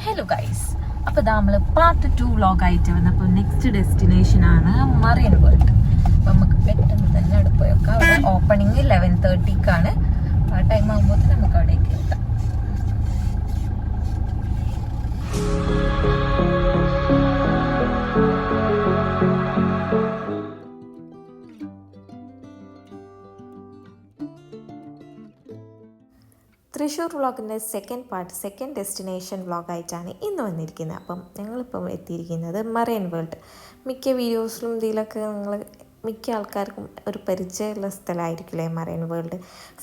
Hello guys, അപ്പോൾ ഇതാ നമ്മൾ പാർട്ട് 2 വ്ളോഗായിട്ട് വന്നപ്പോൾ നെക്സ്റ്റ് ഡെസ്റ്റിനേഷനാണ് മറൈൻ വേൾഡ്. അപ്പം നമുക്ക് പെട്ടെന്ന് തന്നെ അവിടെ പോയൊക്കെ അവിടെ ഓപ്പണിങ് 11:30ക്കാണ്. ആ ടൈം ആകുമ്പോൾ നമുക്ക് അവിടേക്ക് എത്താം. തൃശ്ശൂർ വ്ളോഗിൻ്റെ സെക്കൻഡ് ഡെസ്റ്റിനേഷൻ വ്ളോഗായിട്ടാണ് ഇന്ന് വന്നിരിക്കുന്നത്. അപ്പം ഞങ്ങളിപ്പം എത്തിയിരിക്കുന്നത് മറൈൻ വേൾഡ്. മിക്ക വീഡിയോസിലും ഇതിലൊക്കെ മിക്ക ആൾക്കാർക്കും ഒരു പരിചയമുള്ള സ്ഥലമായിരിക്കില്ലേ മറൈൻ വേൾഡ്.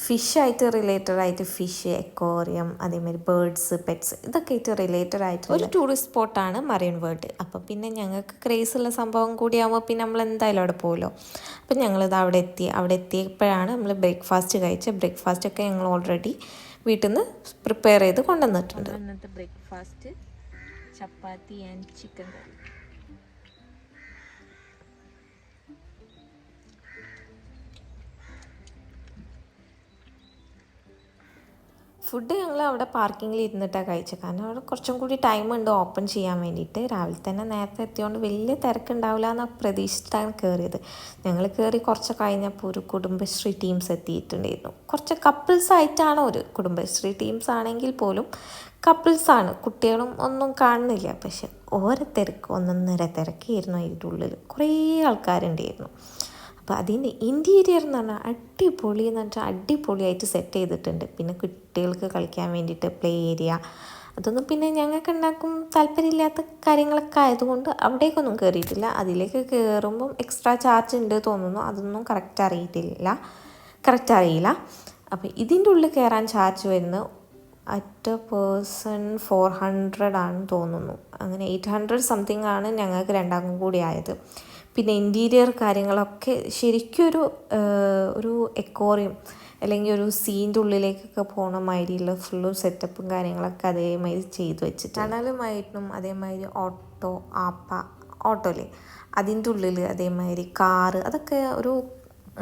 ഫിഷായിട്ട് റിലേറ്റഡ് ആയിട്ട് ഫിഷ്, എക്വേറിയം, അതേമാതിരി ബേർഡ്സ്, പെറ്റ്സ് ഇതൊക്കെ ആയിട്ട് റിലേറ്റഡ് ആയിട്ട് ഒരു ടൂറിസ്റ്റ് സ്പോട്ടാണ് മറൈൻ വേൾഡ്. അപ്പം പിന്നെ ഞങ്ങൾക്ക് ക്രേസുള്ള സംഭവം കൂടിയാകുമ്പോൾ പിന്നെ നമ്മൾ എന്തായാലും അവിടെ പോകുമല്ലോ. അപ്പം ഞങ്ങളിത് അവിടെ എത്തിയപ്പോഴാണ് നമ്മൾ ബ്രേക്ക്ഫാസ്റ്റൊക്കെ ഞങ്ങൾ ഓൾറെഡി വീട്ടിൽ നിന്ന് പ്രിപ്പയർ ചെയ്ത് കൊണ്ടുവന്നിട്ടുണ്ട്. ഇന്നത്തെ breakfast chapati and chicken curry. Food ഞങ്ങൾ അവിടെ പാർക്കിങ്ങിൽ ഇരുന്നിട്ടാണ് കഴിച്ചത്. കാരണം അവിടെ കുറച്ചും കൂടി ടൈമുണ്ട് ഓപ്പൺ ചെയ്യാൻ വേണ്ടിയിട്ട്. രാവിലെ തന്നെ നേരത്തെ എത്തിയോണ്ട് വലിയ തിരക്കുണ്ടാവില്ല എന്ന് പ്രതീക്ഷിച്ചിട്ടാണ് കയറിയത്. ഞങ്ങൾ കയറി കുറച്ച് കഴിഞ്ഞപ്പോൾ ഒരു കുടുംബശ്രീ ടീംസ് എത്തിയിട്ടുണ്ടായിരുന്നു. കുറച്ച് കപ്പിൾസായിട്ടാണ്, ഒരു കുടുംബശ്രീ ടീംസ് ആണെങ്കിൽ പോലും കപ്പിൾസാണ്, കുട്ടികളും ഒന്നും കാണുന്നില്ല. പക്ഷെ ഓരോ തിരക്ക് ഒന്നൊന്നര തിരക്കായിരുന്നു. അതിൻ്റെ ഉള്ളിൽ കുറേ ആൾക്കാരുണ്ടായിരുന്നു. അപ്പോൾ അതിൻ്റെ ഇൻറ്റീരിയർ എന്ന് പറഞ്ഞാൽ അടിപൊളിയായിട്ട് സെറ്റ് ചെയ്തിട്ടുണ്ട്. പിന്നെ കുട്ടികൾക്ക് കളിക്കാൻ വേണ്ടിയിട്ട് പ്ലേ ഏരിയ, അതൊന്നും പിന്നെ ഞങ്ങൾക്ക് ഉണ്ടാക്കും താല്പര്യമില്ലാത്ത കാര്യങ്ങളൊക്കെ ആയതുകൊണ്ട് അവിടേക്കൊന്നും കയറിയിട്ടില്ല. അതിലേക്ക് കയറുമ്പം എക്സ്ട്രാ ചാർജ് ഉണ്ട് തോന്നുന്നു, അതൊന്നും കറക്റ്റ് അറിയില്ല. അപ്പോൾ ഇതിൻ്റെ ഉള്ളിൽ കയറാൻ ചാർജ് വരുന്നത് അറ്റ് പേഴ്സൺ 400 ആണെന്ന് തോന്നുന്നു. അങ്ങനെ 800 സംതിങ് ആണ് ഞങ്ങൾക്ക് രണ്ടാൾക്കും കൂടി ആയത്. പിന്നെ ഇൻറ്റീരിയർ കാര്യങ്ങളൊക്കെ ശരിക്കും ഒരു എക്വേറിയം അല്ലെങ്കിൽ ഒരു സീൻ്റെ ഉള്ളിലേക്കൊക്കെ പോകണ മാതിരിയുള്ള ഫുള്ളും സെറ്റപ്പും കാര്യങ്ങളൊക്കെ അതേമാതിരി ചെയ്തു വെച്ചിട്ട് ടണലുമായിട്ടും അതേമാതിരി ഓട്ടോയില്ലേ അതിൻ്റെ ഉള്ളിൽ അതേമാതിരി കാറ്, അതൊക്കെ ഒരു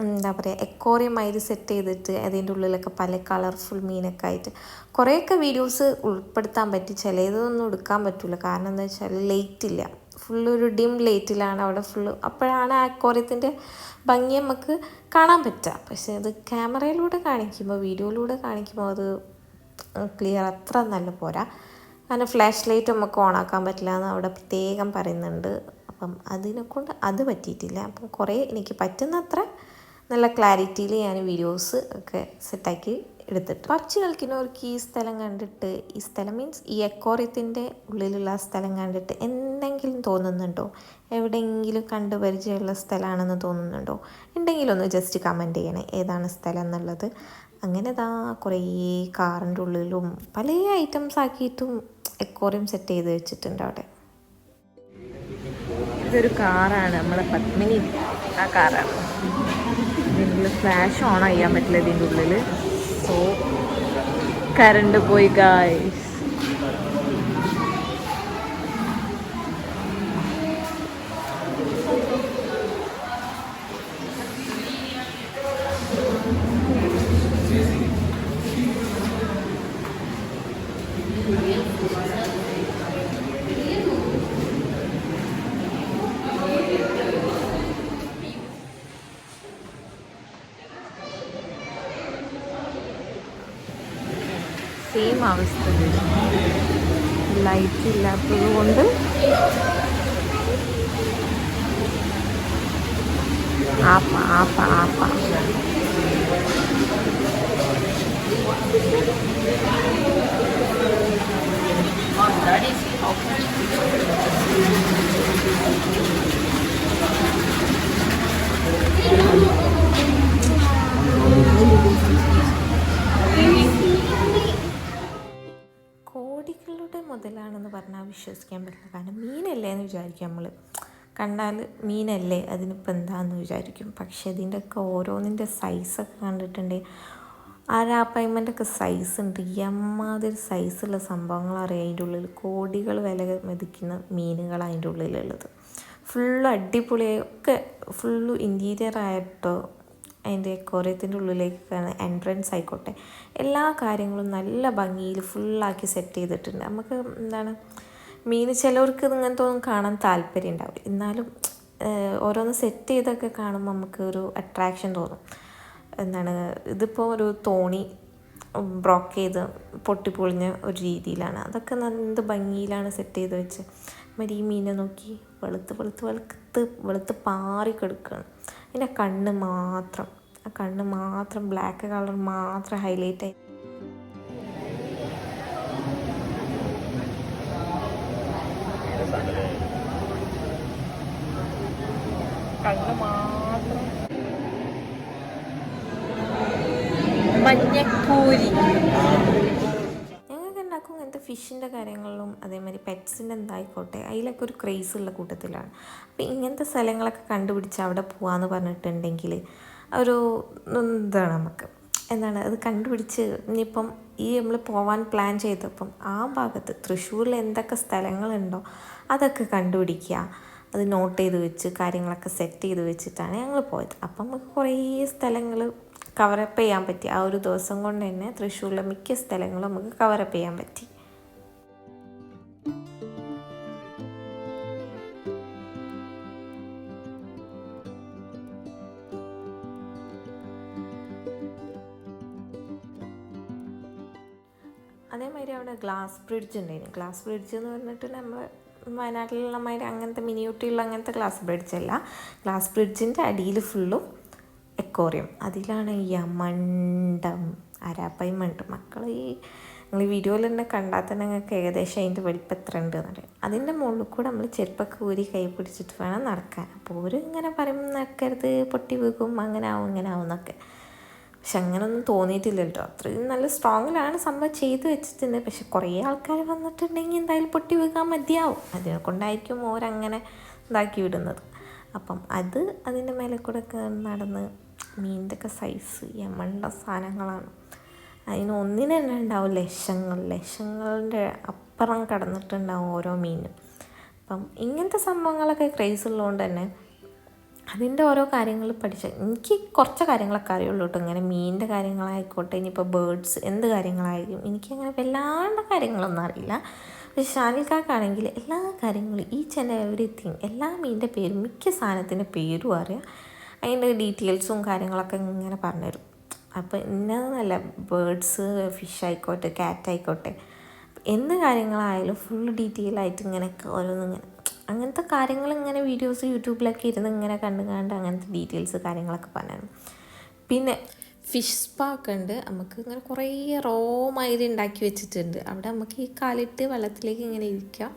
എന്താ പറയുക എക്വേറിയമാതിരി സെറ്റ് ചെയ്തിട്ട് അതിൻ്റെ ഉള്ളിലൊക്കെ പല കളർഫുൾ മീനൊക്കെ ആയിട്ട് കുറേയൊക്കെ വീഡിയോസ് ഉൾപ്പെടുത്താൻ പറ്റി. ചിലതൊന്നും എടുക്കാൻ പറ്റില്ല, കാരണം എന്താ വെച്ചാൽ ലൈറ്റില്ല, ഫുള്ളൊരു ഡിം ലൈറ്റിലാണ് അവിടെ ഫുള്ള്. അപ്പോഴാണ് ആ അക്വേറിയത്തിൻ്റെ ഭംഗി നമുക്ക് കാണാൻ പറ്റുക. പക്ഷേ അത് ക്യാമറയിലൂടെ കാണിക്കുമ്പോൾ, വീഡിയോയിലൂടെ കാണിക്കുമ്പോൾ അത് ക്ലിയർ അത്ര നല്ല പോരാ. കാരണം ഫ്ലാഷ് ലൈറ്റ് നമുക്ക് ഓണാക്കാൻ പറ്റില്ല എന്ന് അവിടെ പ്രത്യേകം പറയുന്നുണ്ട്. അപ്പം അതിനെക്കൊണ്ട് അത് പറ്റിയിട്ടില്ല. അപ്പം കുറേ എനിക്ക് പറ്റുന്നത്ര നല്ല ക്ലാരിറ്റിയിൽ ഞാൻ വീഡിയോസ് ഒക്കെ സെറ്റാക്കി എടുത്തിട്ട് പബ്ജി കളിക്കുന്നവർക്ക് ഈ സ്ഥലം കണ്ടിട്ട്, ഈ സ്ഥലം മീൻസ് ഈ എക്വേറിയത്തിൻ്റെ ഉള്ളിലുള്ള സ്ഥലം കണ്ടിട്ട് എന്തെങ്കിലും തോന്നുന്നുണ്ടോ, എവിടെയെങ്കിലും കണ്ട് പരിചയമുള്ള സ്ഥലമാണെന്ന് തോന്നുന്നുണ്ടോ? ഉണ്ടെങ്കിലും ഒന്ന് ജസ്റ്റ് കമൻറ്റ് ചെയ്യണേ ഏതാണ് സ്ഥലം എന്നുള്ളത്. അങ്ങനെ കുറേ കാറിൻ്റെ ഉള്ളിലും പല ഐറ്റംസ് ആക്കിയിട്ടും എക്വേറിയം സെറ്റ് ചെയ്ത് വെച്ചിട്ടുണ്ട് അവിടെ. ഇതൊരു കാറാണ്, നമ്മളെ പത്മിനി ആ കാറാണ്. ഇതിൻ്റെ ഫ്ലാഷ് ഓൺ ചെയ്യാൻ പറ്റില്ല ഇതിൻ്റെ ഉള്ളിൽ. സോ കറണ്ട് പോയി ഗായ്സ്. സെയിം അവസ്ഥ, ലൈറ്റ് ഇല്ലാത്തത് കൊണ്ട് ആപ്പ കോടികളുടെ മുതലാണെന്ന് പറഞ്ഞാൽ വിശ്വസിക്കാൻ പറ്റില്ല. കാരണം മീനല്ലേ എന്ന് വിചാരിക്കും നമ്മൾ, കണ്ടാൽ മീനല്ലേ അതിനിപ്പോൾ എന്താണെന്ന് വിചാരിക്കും. പക്ഷെ ഇതിൻ്റെയൊക്കെ ഓരോന്നിൻ്റെ സൈസൊക്കെ കണ്ടിട്ടുണ്ടെങ്കിൽ ആരാപ്പയ്മൻ്റെയൊക്കെ സൈസ് ഉണ്ട്. എമ്മാതിരി സൈസുള്ള സംഭവങ്ങളറിയാം അതിൻ്റെ ഉള്ളിൽ. കോടികൾ വില മതിക്കുന്ന മീനുകൾ അതിൻ്റെ ഉള്ളിലുള്ളത്. ഫുള്ള് അടിപൊളിയായി ഒക്കെ, ഫുള്ള് ഇൻറ്റീരിയർ ആയിട്ടോ അതിൻ്റെ അക്വേറിയത്തിൻ്റെ ഉള്ളിലേക്ക് എൻട്രൻസ് ആയിക്കോട്ടെ, എല്ലാ കാര്യങ്ങളും നല്ല ഭംഗിയിൽ ഫുള്ളാക്കി സെറ്റ് ചെയ്തിട്ടുണ്ട്. നമുക്ക് എന്താണ് മീൻ ചിലവർക്ക് ഇങ്ങനത്തെ ഒന്നും കാണാൻ താല്പര്യം ഉണ്ടാവില്ല, എന്നാലും ഓരോന്ന് സെറ്റ് ചെയ്തൊക്കെ കാണുമ്പോൾ നമുക്ക് ഒരു അട്രാക്ഷൻ തോന്നും. എന്താണ് ഇതിപ്പോൾ ഒരു തോണി ബ്രോക്ക് ചെയ്ത് പൊട്ടിപ്പൊളിഞ്ഞ ഒരു രീതിയിലാണ്, അതൊക്കെ എന്ത് ഭംഗിയിലാണ് സെറ്റ് ചെയ്ത് വെച്ച്. മരി ഈ മീനെ നോക്കി വെളുത്ത് വെളുത്ത് വെളുത്ത് വെളുത്ത് പാറി കിടക്കുകയാണ്. അതിൻ്റെ കണ്ണ് മാത്രം ബ്ലാക്ക് കളർ മാത്രം ഹൈലൈറ്റ് ആയി. കണ്ണ് മാത്രം മഞ്ഞക്കൂരി. ഞങ്ങൾക്ക് ഉണ്ടാക്കും ഇങ്ങനത്തെ ഫിഷിൻ്റെ കാര്യങ്ങളിലും അതേമാതിരി പെറ്റ്സിൻ്റെ എന്തായിക്കോട്ടെ അതിലൊക്കെ ഒരു ക്രേസ് ഉള്ള കൂട്ടത്തിലാണ്. അപ്പോൾ ഇങ്ങനത്തെ സ്ഥലങ്ങളൊക്കെ കണ്ടുപിടിച്ച് അവിടെ പോകാമെന്ന് പറഞ്ഞിട്ടുണ്ടെങ്കിൽ ഒരു എന്താണ് നമുക്ക് എന്താണ് അത് കണ്ടുപിടിച്ച് ഇനിയിപ്പം നമ്മൾ പോകാൻ പ്ലാൻ ചെയ്തപ്പം ആ ഭാഗത്ത് തൃശ്ശൂരിൽ എന്തൊക്കെ സ്ഥലങ്ങളുണ്ടോ അതൊക്കെ കണ്ടുപിടിക്കുക, അത് നോട്ട് ചെയ്ത് വെച്ച് കാര്യങ്ങളൊക്കെ സെറ്റ് ചെയ്ത് വെച്ചിട്ടാണ് ഞങ്ങൾ പോയത്. അപ്പം നമുക്ക് കുറേ സ്ഥലങ്ങൾ കവറപ്പ് ചെയ്യാൻ പറ്റി. ആ ഒരു ദിവസം കൊണ്ട് തന്നെ തൃശ്ശൂരിലെ മിക്ക സ്ഥലങ്ങളും നമുക്ക് കവറപ്പ് ചെയ്യാൻ പറ്റി. അതേമാതിരി അവിടെ ഗ്ലാസ് ബ്രിഡ്ജ് ഉണ്ടായിരുന്നു. ഗ്ലാസ് ബ്രിഡ്ജ് എന്ന് പറഞ്ഞിട്ട് നമ്മൾ വയനാട്ടിലുള്ള മാതിരി അങ്ങനത്തെ മിനിയൂട്ടിയുള്ള അങ്ങനത്തെ ഗ്ലാസ് ബ്രിഡ്ജല്ല. ഗ്ലാസ് ബ്രിഡ്ജിൻ്റെ അടിയിൽ ഫുള്ളും അക്വേറിയം, അതിലാണ് യമണ്ടം അരാപ്പൈമണ്ട്. മക്കൾ നിങ്ങൾ ഈ വീഡിയോയിൽ തന്നെ കണ്ടാൽ തന്നെ നിങ്ങൾക്ക് ഏകദേശം അതിൻ്റെ വലിപ്പം എത്ര ഉണ്ട് എന്നറിയാം. അതിൻ്റെ മുകളിൽ കൂടെ നമ്മൾ ചെരുപ്പൊക്കെ ഊരി കൈ പിടിച്ചിട്ട് വേണം നടക്കാൻ. അപ്പോൾ ഒരു ഇങ്ങനെ പറയുമ്പോൾ നടക്കരുത്, പൊട്ടി വീകും, അങ്ങനെ ആവും എന്നൊക്കെ. പക്ഷെ അങ്ങനെയൊന്നും തോന്നിയിട്ടില്ല കേട്ടോ. അത്രയും നല്ല സ്ട്രോങ്ങിലാണ് സംഭവം ചെയ്ത് വെച്ചിട്ടുണ്ട്. പക്ഷെ കുറേ ആൾക്കാർ വന്നിട്ടുണ്ടെങ്കിൽ എന്തായാലും പൊട്ടി വീകാൻ മതിയാവും. അതിനെ കൊണ്ടായിരിക്കും ഓരങ്ങനെ ഇതാക്കി വിടുന്നത്. അപ്പം അതിൻ്റെ മേലെ കൂടെ ഒക്കെ നടന്ന് മീനിൻ്റെ ഒക്കെ സൈസ് യമണ്ട സാധനങ്ങളാണ്. അതിന് ഒന്നിന് തന്നെ ഉണ്ടാവും ലക്ഷങ്ങളുടെ അപ്പുറം കടന്നിട്ടുണ്ടാവും ഓരോ മീനും. അപ്പം ഇങ്ങനത്തെ സംഭവങ്ങളൊക്കെ ക്രേസ് ഉള്ളതുകൊണ്ട് തന്നെ അതിൻ്റെ ഓരോ കാര്യങ്ങൾ എനിക്ക് കുറച്ച് കാര്യങ്ങളൊക്കെ അറിയുള്ളൂ കേട്ടോ. ഇങ്ങനെ മീനിൻ്റെ കാര്യങ്ങളായിക്കോട്ടെ, ഇനിയിപ്പോൾ ബേർഡ്സ് എന്ത് കാര്യങ്ങളായിരിക്കും എനിക്കങ്ങനെ വല്ലാണ്ട് കാര്യങ്ങളൊന്നും അറിയില്ല. പക്ഷേ ഷാനിൽക്കാണെങ്കിൽ എല്ലാ കാര്യങ്ങളും ഈച്ച് ആൻഡ് എവറിത്തിങ്, എല്ലാ മീനിൻ്റെ പേരും മിക്ക സാധനത്തിൻ്റെ പേരും അറിയാം. അതിൻ്റെ ഡീറ്റെയിൽസും കാര്യങ്ങളൊക്കെ ഇങ്ങനെ പറഞ്ഞുതരും. അപ്പോൾ ഇന്നതെന്നല്ല, ബേർഡ്സ്, ഫിഷ് ആയിക്കോട്ടെ, ക്യാറ്റ് ആയിക്കോട്ടെ, എന്ത് കാര്യങ്ങളായാലും ഫുൾ ഡീറ്റെയിൽ ആയിട്ട് ഇങ്ങനെയൊക്കെ ഓരോന്നിങ്ങനെ അങ്ങനത്തെ കാര്യങ്ങൾ ഇങ്ങനെ വീഡിയോസ് യൂട്യൂബിലൊക്കെ ഇരുന്ന് ഇങ്ങനെ കണ്ട് അങ്ങനത്തെ ഡീറ്റെയിൽസ് കാര്യങ്ങളൊക്കെ പറഞ്ഞു. പിന്നെ ഫിഷ് സ്പാ ഒക്കെ ഉണ്ട്. നമുക്ക് ഇങ്ങനെ കുറേ റോ മൈദ ഉണ്ടാക്കി വെച്ചിട്ടുണ്ട്. അവിടെ നമുക്ക് ഈ കാലിട്ട് വെള്ളത്തിലേക്ക് ഇങ്ങനെ ഇരിക്കാം.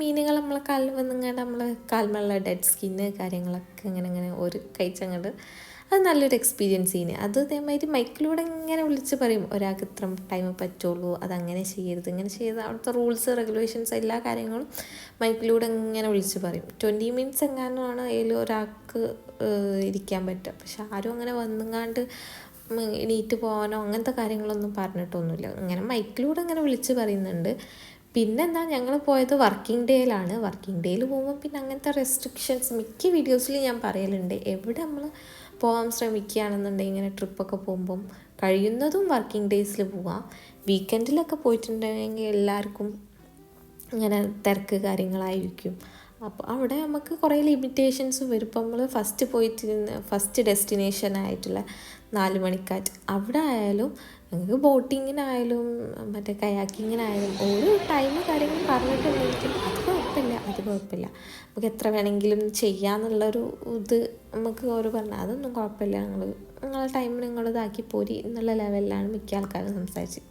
മീനുകൾ നമ്മളെ കാലിൽ വന്നിങ്ങാണ്ട് നമ്മൾ കാൽമുള്ള ഡെഡ് സ്കിന്ന് കാര്യങ്ങളൊക്കെ ഇങ്ങനെ ഒരു കഴിച്ചങ്ങോട്ട് അത് നല്ലൊരു എക്സ്പീരിയൻസ് ചെയ്യുന്നത്. അത് ഇതേമാതിരി മൈക്കിലൂടെ ഇങ്ങനെ വിളിച്ച് പറയും ഒരാൾക്ക് ഇത്ര ടൈം പറ്റുള്ളൂ, അതങ്ങനെ ചെയ്യരുത്, ഇങ്ങനെ ചെയ്ത് അവിടുത്തെ റൂൾസ് റെഗുലേഷൻസ് എല്ലാ കാര്യങ്ങളും മൈക്കിലൂടെ ഇങ്ങനെ വിളിച്ച് പറയും. 20 മിനിറ്റ്സ് എങ്ങാനുമാണ് അതിൽ ഒരാൾക്ക് ഇരിക്കാൻ പറ്റുക. പക്ഷെ ആരും അങ്ങനെ വന്നുങ്ങാണ്ട് എണീറ്റ് പോകാനോ അങ്ങനത്തെ കാര്യങ്ങളൊന്നും പറഞ്ഞിട്ടൊന്നുമില്ല. ഇങ്ങനെ മൈക്കിലൂടെ ഇങ്ങനെ വിളിച്ച് പറയുന്നുണ്ട്. പിന്നെന്താ, ഞങ്ങൾ പോയത് വർക്കിംഗ് ഡേയിലാണ്. വർക്കിംഗ് ഡേയിൽ പോകുമ്പോൾ പിന്നെ അങ്ങനത്തെ റെസ്ട്രിക്ഷൻസ് മിക്ക വീഡിയോസിൽ ഞാൻ പറയലുണ്ട്. എവിടെ നമ്മൾ പോകാൻ ശ്രമിക്കുകയാണെന്നുണ്ടെങ്കിൽ ഇങ്ങനെ ട്രിപ്പൊക്കെ പോകുമ്പം കഴിയുന്നതും വർക്കിംഗ് ഡേയ്സിൽ പോവാം. വീക്കെൻഡിലൊക്കെ പോയിട്ടുണ്ടെങ്കിൽ എല്ലാവർക്കും ഇങ്ങനെ തിരക്ക് കാര്യങ്ങളായിരിക്കും. അപ്പോൾ അവിടെ നമുക്ക് കുറേ ലിമിറ്റേഷൻസ് വരും. ഇപ്പോൾ നമ്മൾ ഫസ്റ്റ് ഡെസ്റ്റിനേഷൻ ആയിട്ടുള്ള 4 മണിക്കാറ്റ് അവിടെ ആയാലും നിങ്ങൾക്ക് ബോട്ടിങ്ങിനായാലും മറ്റേ കയാക്കിങ്ങിനായാലും ഓരോ ടൈം കാര്യങ്ങൾ പറഞ്ഞിട്ടുണ്ടെങ്കിൽ അത് കുഴപ്പമില്ല. നമുക്ക് എത്ര വേണമെങ്കിലും ചെയ്യാമെന്നുള്ളൊരു ഇത് നമുക്ക് ഓരോ പറഞ്ഞാൽ അതൊന്നും കുഴപ്പമില്ല, നിങ്ങളെ ടൈം നിങ്ങൾ ഇതാക്കി പോരി എന്നുള്ള ലെവലിലാണ് മിക്ക ആൾക്കാരും സംസാരിച്ചത്.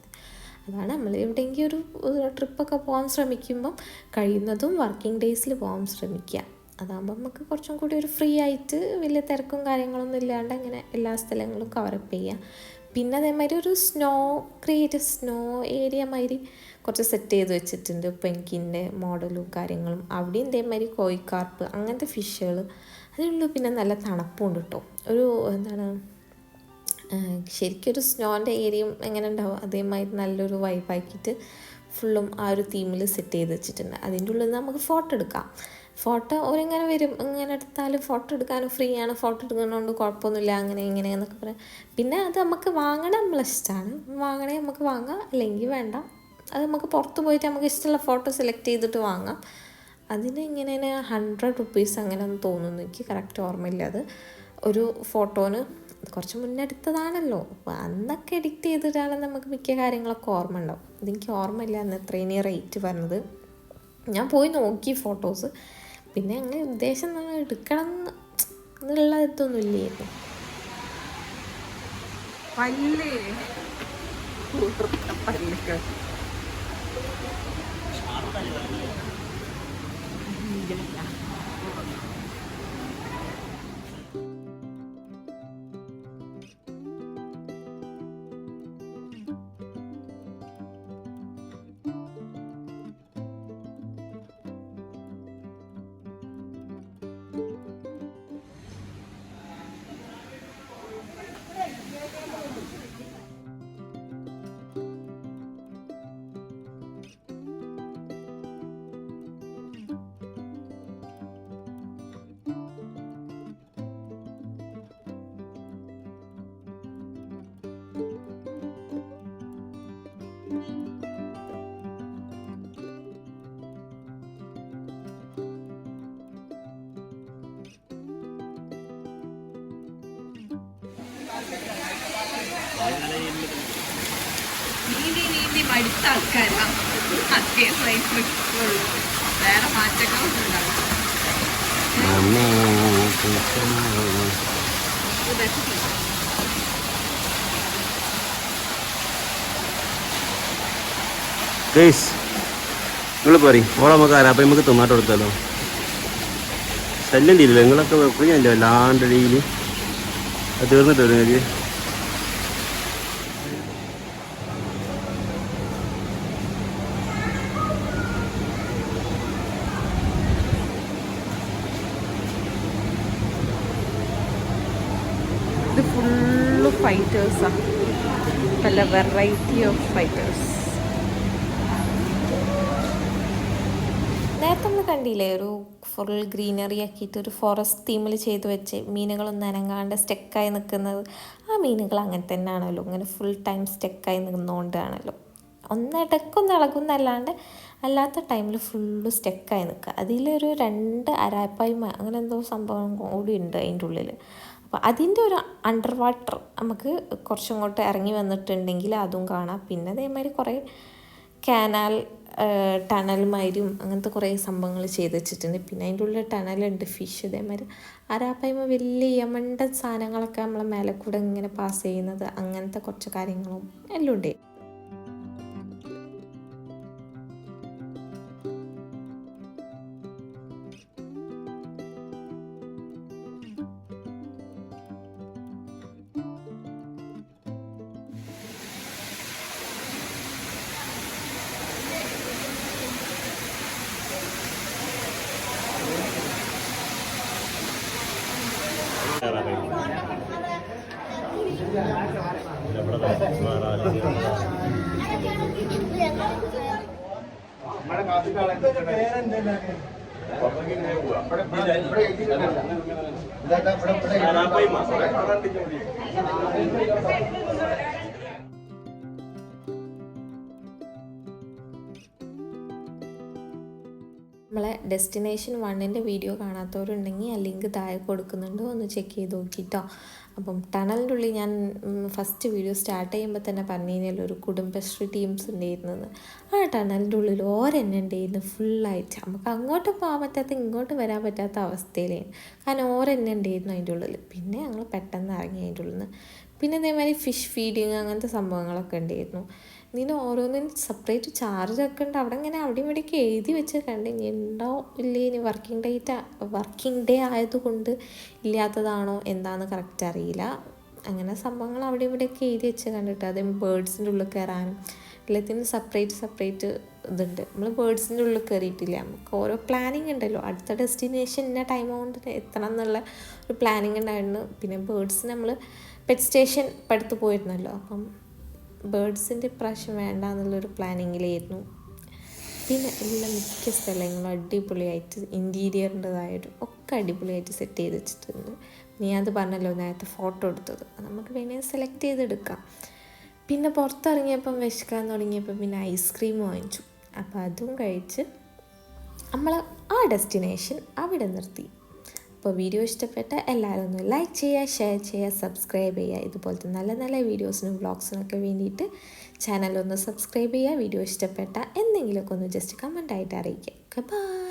അതാണ് നമ്മൾ എവിടെയെങ്കിലും ഒരു ട്രിപ്പൊക്കെ പോകാൻ ശ്രമിക്കുമ്പം കഴിയുന്നതും വർക്കിംഗ് ഡേയ്സിൽ പോകാൻ ശ്രമിക്കുക. അതാകുമ്പോൾ നമുക്ക് കുറച്ചും കൂടി ഒരു ഫ്രീ ആയിട്ട് വലിയ തിരക്കും കാര്യങ്ങളൊന്നും ഇല്ലാണ്ട് അങ്ങനെ എല്ലാ സ്ഥലങ്ങളും കവറപ്പ് ചെയ്യാം. പിന്നെ അതേമാതിരി ഒരു സ്നോ ഏരിയ മാതിരി കുറച്ച് സെറ്റ് ചെയ്ത് വെച്ചിട്ടുണ്ട്. പെൻകിൻ്റെ മോഡലും കാര്യങ്ങളും അവിടെയും ഇതേമാതിരി കോഴിക്കാർപ്പ് അങ്ങനത്തെ ഫിഷുകൾ അതിനുള്ളൂ. പിന്നെ നല്ല തണുപ്പുണ്ട് കേട്ടോ. ഒരു ശരിക്കും ഒരു സ്നോൻ്റെ ഏരിയയും എങ്ങനെ ഉണ്ടാവും അതേമാതിരി നല്ലൊരു വൈബാക്കിയിട്ട് ഫുള്ളും ആ ഒരു തീമിൽ സെറ്റ് ചെയ്ത് വെച്ചിട്ടുണ്ട്. അതിൻ്റെ ഉള്ളിൽ നിന്ന് നമുക്ക് ഫോട്ടോ എടുക്കാം. ഫോട്ടോ ഓരിങ്ങനെ വരും, ഇങ്ങനെ എടുത്താലും ഫോട്ടോ എടുക്കാനും ഫ്രീ ആണ്, ഫോട്ടോ എടുക്കുന്നതുകൊണ്ട് കുഴപ്പമൊന്നുമില്ല, അങ്ങനെ ഇങ്ങനെ എന്നൊക്കെ പറയാം. പിന്നെ അത് നമുക്ക് വാങ്ങണം നമ്മളിഷ്ടമാണ്, വാങ്ങണേ നമുക്ക് വാങ്ങാം, അല്ലെങ്കിൽ വേണ്ട. അത് നമുക്ക് പുറത്ത് പോയിട്ട് നമുക്ക് ഇഷ്ടമുള്ള ഫോട്ടോ സെലക്ട് ചെയ്തിട്ട് വാങ്ങാം. അതിന് ഇങ്ങനെ 100 റുപ്പീസ് അങ്ങനെ ഒന്നും തോന്നുന്നു, എനിക്ക് കറക്റ്റ് ഓർമ്മയില്ല. അത് ഒരു ഫോട്ടോന് കുറച്ച് മുന്നേ എടുത്തതാണല്ലോ, അപ്പോൾ അന്നൊക്കെ എഡിറ്റ് ചെയ്തിട്ടാണ് നമുക്ക് മിക്ക കാര്യങ്ങളൊക്കെ ഓർമ്മ ഉണ്ടാവും. ഇതെനിക്ക് ഓർമ്മയില്ല അന്ന് എത്രയും റേറ്റ് പറഞ്ഞത്. ഞാൻ പോയി നോക്കി ഫോട്ടോസ്, പിന്നെ അങ്ങനെ ഉദ്ദേശം നമ്മൾ എടുക്കണം എന്നുള്ള ഇതൊന്നും ഇല്ലായിരുന്നു. നീന്തി മടുത്ത ആൾക്കാരാണ്, അതേ സൈസ് വേറെ മാറ്റങ്ങളൊന്നും ഉണ്ടാവും. നിങ്ങൾ പറയും ഓളെ നമുക്ക് ആരാപ്പം നമുക്ക് തിന്നാട്ട് കൊടുത്താലോ? ശല്യം തീരില്ല, നിങ്ങളൊക്കെ വെപ്പില്ല വല്ലാണ്ട് ഡെയിലി അത് തീർന്നിട്ട് വരും നിങ്ങൾക്ക്. ഇത് ഫുള്ള് ഫൈറ്റേഴ്സാണ്, പല വെറൈറ്റി ഓഫ് ഫൈറ്റേഴ്സ്. നേരത്തെ നമ്മൾ കണ്ടില്ലേ ഒരു ഫുൾ ഗ്രീനറി ആക്കിയിട്ട് ഒരു ഫോറസ്റ്റ് തീമിൽ ചെയ്ത് വെച്ച് മീനുകളൊന്നും അനങ്ങാണ്ട് സ്റ്റെക്കായി നിൽക്കുന്നത്. ആ മീനുകൾ അങ്ങനെ തന്നെ ആണല്ലോ, ഇങ്ങനെ ഫുൾ ടൈം സ്റ്റെക്കായി നിൽക്കുന്നതുകൊണ്ടാണല്ലോ. ഇടയ്ക്കൊന്ന് ഇളകുന്നല്ലാണ്ട് അല്ലാത്ത ടൈമിൽ ഫുള്ള് സ്റ്റെക്കായി നിൽക്കുക. അതിലൊരു 2 അരാപ്പായ്മ അങ്ങനെ എന്തോ സംഭവം കൂടി ഉണ്ട് അതിൻ്റെ ഉള്ളിൽ. അപ്പോൾ അതിൻ്റെ ഒരു അണ്ടർ വാട്ടർ നമുക്ക് കുറച്ചിങ്ങോട്ട് ഇറങ്ങി വന്നിട്ടുണ്ടെങ്കിൽ അതും കാണാം. പിന്നെ അതേമാതിരി കുറേ കാനാൽ ടണൽമാരും അങ്ങനത്തെ കുറേ സംഭവങ്ങൾ ചെയ്ത് വെച്ചിട്ടുണ്ട്. പിന്നെ അതിൻ്റെ ഉള്ളിൽ ടണലുണ്ട്, ഫിഷ് ഇതേമാതിരി അരാപ്പായ്മ വലിയ യമണ്ട സാധനങ്ങളൊക്കെ നമ്മളെ മേലെ കൂടെ ഇങ്ങനെ പാസ് ചെയ്യുന്നത്, അങ്ങനത്തെ കുറച്ച് കാര്യങ്ങളും എല്ലാം ഉണ്ട്. നമ്മളെ ഡെസ്റ്റിനേഷൻ 1ൻ്റെ വീഡിയോ കാണാത്തവരുണ്ടെങ്കിൽ ആ ലിങ്ക് താഴെ കൊടുക്കുന്നുണ്ടോ ഒന്ന് ചെക്ക് ചെയ്ത് നോക്കിയിട്ടോ. അപ്പം ടണലിൻ്റെ ഉള്ളിൽ ഞാൻ ഫസ്റ്റ് വീഡിയോ സ്റ്റാർട്ട് ചെയ്യുമ്പോൾ തന്നെ പറഞ്ഞിരുന്നല്ലോ ഒരു കുടുംബശ്രീ ടീംസ് ഉണ്ടായിരുന്നത്. ആ ടണലിൻ്റെ ഉള്ളിൽ ഓരെന്നെ ഉണ്ടായിരുന്നു ഫുള്ളായിട്ട്. നമുക്ക് അങ്ങോട്ട് പോകാൻ പറ്റാത്ത ഇങ്ങോട്ട് വരാൻ പറ്റാത്ത അവസ്ഥയിലാണ്, കാരണം ഓരെന്നെ ഉണ്ടായിരുന്നു അതിൻ്റെ ഉള്ളിൽ. പിന്നെ ഞങ്ങൾ പെട്ടെന്ന് ഇറങ്ങി അതിൻ്റെ ഉള്ളിൽ നിന്ന്. പിന്നെ അതേമാതിരി ഫിഷ് ഫീഡിങ് അങ്ങനത്തെ സംഭവങ്ങളൊക്കെ ഉണ്ടായിരുന്നു. ഇതിന് ഓരോന്നിനും സെപ്പറേറ്റ് ചാർജൊക്കെ ഉണ്ട്. അവിടെ ഇങ്ങനെ അവിടെയും ഇവിടെയൊക്കെ എഴുതി വെച്ച് കണ്ട് ഇനി ഉണ്ടോ ഇല്ലേ, ഇനി വർക്കിംഗ് ഡേ ആയതുകൊണ്ട് ഇല്ലാത്തതാണോ എന്താണെന്ന് കറക്റ്റ് അറിയില്ല. അങ്ങനെ സംഭവങ്ങൾ അവിടെ ഇവിടെയൊക്കെ എഴുതി വെച്ച് കണ്ടിട്ട് അതേ ബേർഡ്സിൻ്റെ ഉള്ളിൽ കയറാനും എല്ലാത്തിനും സെപ്പറേറ്റ് ഇതുണ്ട്. നമ്മൾ ബേർഡ്സിൻ്റെ ഉള്ളിൽ കയറിയിട്ടില്ല. നമുക്ക് ഓരോ പ്ലാനിങ് ഉണ്ടല്ലോ, അടുത്ത ഡെസ്റ്റിനേഷൻ ഇന്ന ടൈം കൊണ്ട് എത്തണം എന്നുള്ള ഒരു പ്ലാനിങ് ഉണ്ടായിരുന്നു. പിന്നെ ബേർഡ്സ് നമ്മൾ പെറ്റ് സ്റ്റേഷൻ അടുത്ത് പോയിരുന്നല്ലോ, അപ്പം ബേർഡ്സിൻ്റെ ഇപ്രാവശ്യം വേണ്ട എന്നുള്ളൊരു പ്ലാനിങ്ങിലായിരുന്നു. പിന്നെ എല്ലാം മിക്ക സ്ഥലങ്ങളും അടിപൊളിയായിട്ട് ഇൻറ്റീരിയറിൻ്റെതായിട്ടും ഒക്കെ അടിപൊളിയായിട്ട് സെറ്റ് ചെയ്ത് വെച്ചിട്ടുണ്ട്. ഞാൻ അത് പറഞ്ഞല്ലോ നേരത്തെ ഫോട്ടോ എടുത്തത്, നമുക്ക് വേണമെങ്കിൽ സെലക്ട് ചെയ്തെടുക്കാം. പിന്നെ പുറത്തിറങ്ങിയപ്പം വിശക്കാൻ തുടങ്ങിയപ്പം പിന്നെ ഐസ്ക്രീം വാങ്ങിച്ചു. അപ്പോൾ അതും കഴിച്ച് നമ്മൾ ആ ഡെസ്റ്റിനേഷൻ അവിടെ നിർത്തി. അപ്പോൾ വീഡിയോ ഇഷ്ടപ്പെട്ട എല്ലാവരും ഒന്ന് ലൈക്ക് ചെയ്യുക, ഷെയർ ചെയ്യുക, സബ്സ്ക്രൈബ് ചെയ്യുക. ഇതുപോലത്തെ നല്ല നല്ല വീഡിയോസിനും വ്ളോഗ്സിനൊക്കെ വേണ്ടിയിട്ട് ചാനലൊന്ന് സബ്സ്ക്രൈബ് ചെയ്യുക. വീഡിയോ ഇഷ്ടപ്പെട്ട എന്തെങ്കിലുമൊക്കെ ഒന്ന് ജസ്റ്റ് കമൻ്റായിട്ട് അറിയിക്കുക. ബൈ.